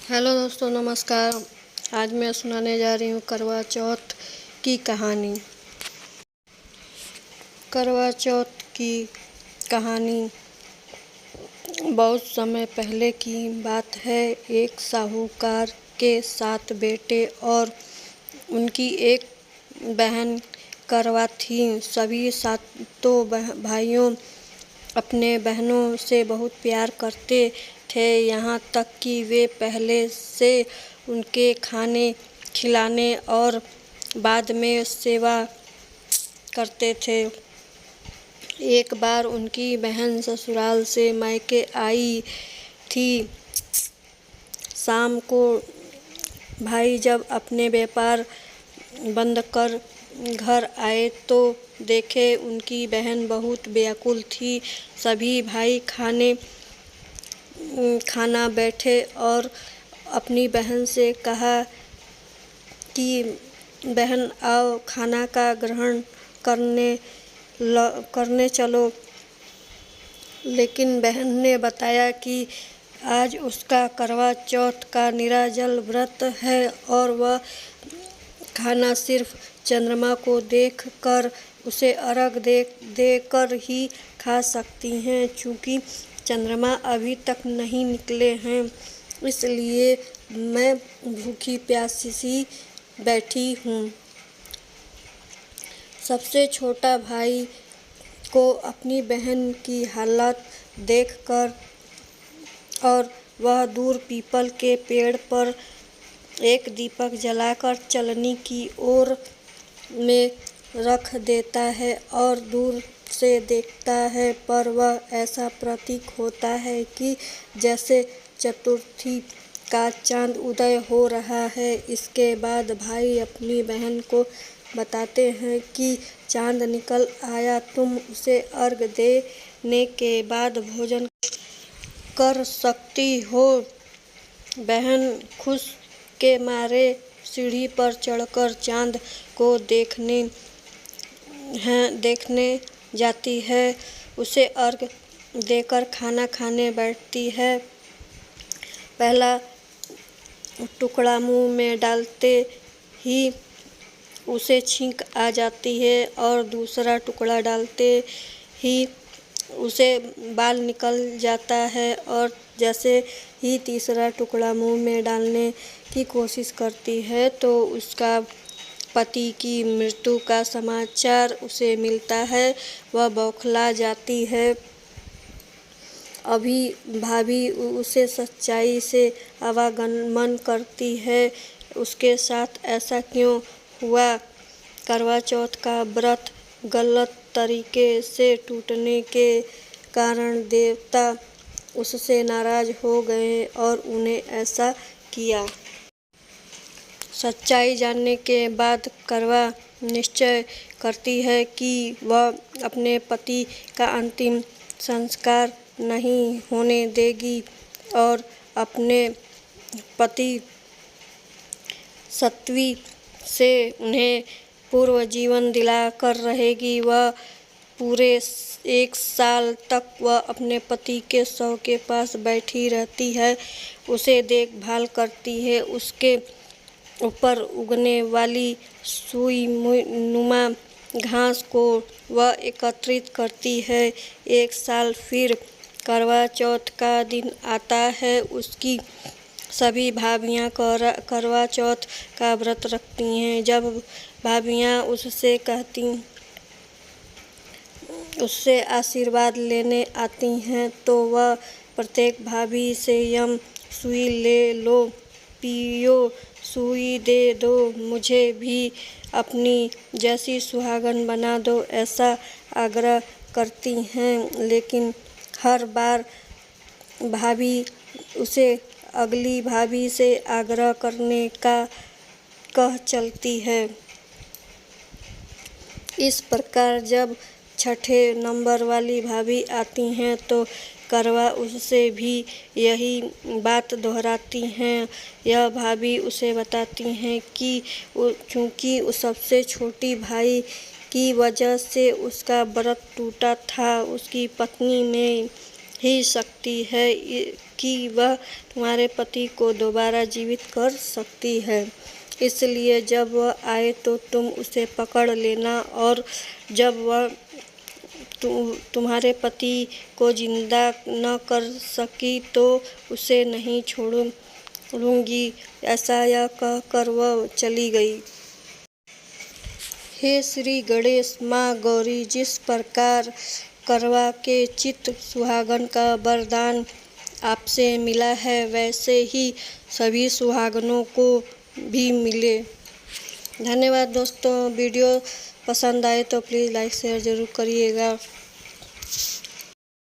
Hello दोस्तों, नमस्कार। आज मैं सुनाने जा रही हूँ करवा चौथ की कहानी। करवा चौथ की कहानी बहुत समय पहले की बात है। एक साहूकार के 7 बेटे और उनकी एक बहन करवा थी। सभी सातों भाइयों अपने बहनों से बहुत प्यार करते थे, यहाँ तक कि वे पहले से उनके खाने खिलाने और बाद में सेवा करते थे। एक बार उनकी बहन ससुराल से मायके आई थी। शाम को भाई जब अपने व्यापार बंद कर घर आए तो देखे उनकी बहन बहुत व्याकुल थी। सभी भाई खाना बैठे और अपनी बहन से कहा कि बहन आओ खाना का ग्रहण करने चलो। लेकिन बहन ने बताया कि आज उसका करवा चौथ का निराजल व्रत है और वह खाना सिर्फ चंद्रमा को देख कर उसे अर्घ देकर ही खा सकती हैं। चूँकि चंद्रमा अभी तक नहीं निकले हैं, इसलिए मैं भूखी प्यासी सी बैठी हूँ। सबसे छोटा भाई को अपनी बहन की हालत देखकर और वह दूर पीपल के पेड़ पर एक दीपक जलाकर चलनी की ओर में रख देता है और दूर से देखता है, पर वह ऐसा प्रतीक होता है कि जैसे चतुर्थी का चांद उदय हो रहा है। इसके बाद भाई अपनी बहन को बताते हैं कि चांद निकल आया, तुम उसे अर्घ देने के बाद भोजन कर सकती हो। बहन खुश के मारे सीढ़ी पर चढ़कर चांद को देखने जाती है। उसे अर्घ देकर खाना खाने बैठती है। पहला टुकड़ा मुंह में डालते ही उसे छींक आ जाती है और दूसरा टुकड़ा डालते ही उसे बाल निकल जाता है और जैसे ही तीसरा टुकड़ा मुंह में डालने की कोशिश करती है तो उसका पति की मृत्यु का समाचार उसे मिलता है। वह बौखला जाती है। अभी भाभी उसे सच्चाई से आवागमन करती है, उसके साथ ऐसा क्यों हुआ। करवा चौथ का व्रत गलत तरीके से टूटने के कारण देवता उससे नाराज हो गए और उन्हें ऐसा किया। सच्चाई जानने के बाद करवा निश्चय करती है कि वह अपने पति का अंतिम संस्कार नहीं होने देगी और अपने पति सत्वी से उन्हें पूर्व जीवन दिलाकर रहेगी। वह पूरे 1 साल तक वह अपने पति के शव के पास बैठी रहती है, उसे देखभाल करती है, उसके ऊपर उगने वाली सुई नुमा घास को वह एकत्रित करती है। 1 साल फिर करवा चौथ का दिन आता है। उसकी सभी भाभियाँ करवा चौथ का व्रत रखती हैं। जब भाभियाँ उससे आशीर्वाद लेने आती हैं तो वह प्रत्येक भाभी से यम सुई ले लो, पियो, सुई दे दो, मुझे भी अपनी जैसी सुहागन बना दो, ऐसा आग्रह करती हैं। लेकिन हर बार भाभी उसे अगली भाभी से आग्रह करने का कह चलती है। इस प्रकार जब छठे नंबर वाली भाभी आती हैं तो करवा उससे भी यही बात दोहराती हैं। यह भाभी उसे बताती हैं कि चूँकि सबसे छोटी भाई की वजह से उसका व्रत टूटा था, उसकी पत्नी ने ही सकती है कि वह तुम्हारे पति को दोबारा जीवित कर सकती है। इसलिए जब वह आए तो तुम उसे पकड़ लेना और जब वह तुम्हारे पति को जिंदा न कर सकी तो उसे नहीं छोड़ूंगी। ऐसा यह कहकर वह चली गई। हे श्री गणेश, माँ गौरी, जिस प्रकार करवा के चित सुहागन का वरदान आपसे मिला है वैसे ही सभी सुहागनों को भी मिले। धन्यवाद दोस्तों। वीडियो पसंद आए तो प्लीज़ लाइक शेयर ज़रूर करिएगा।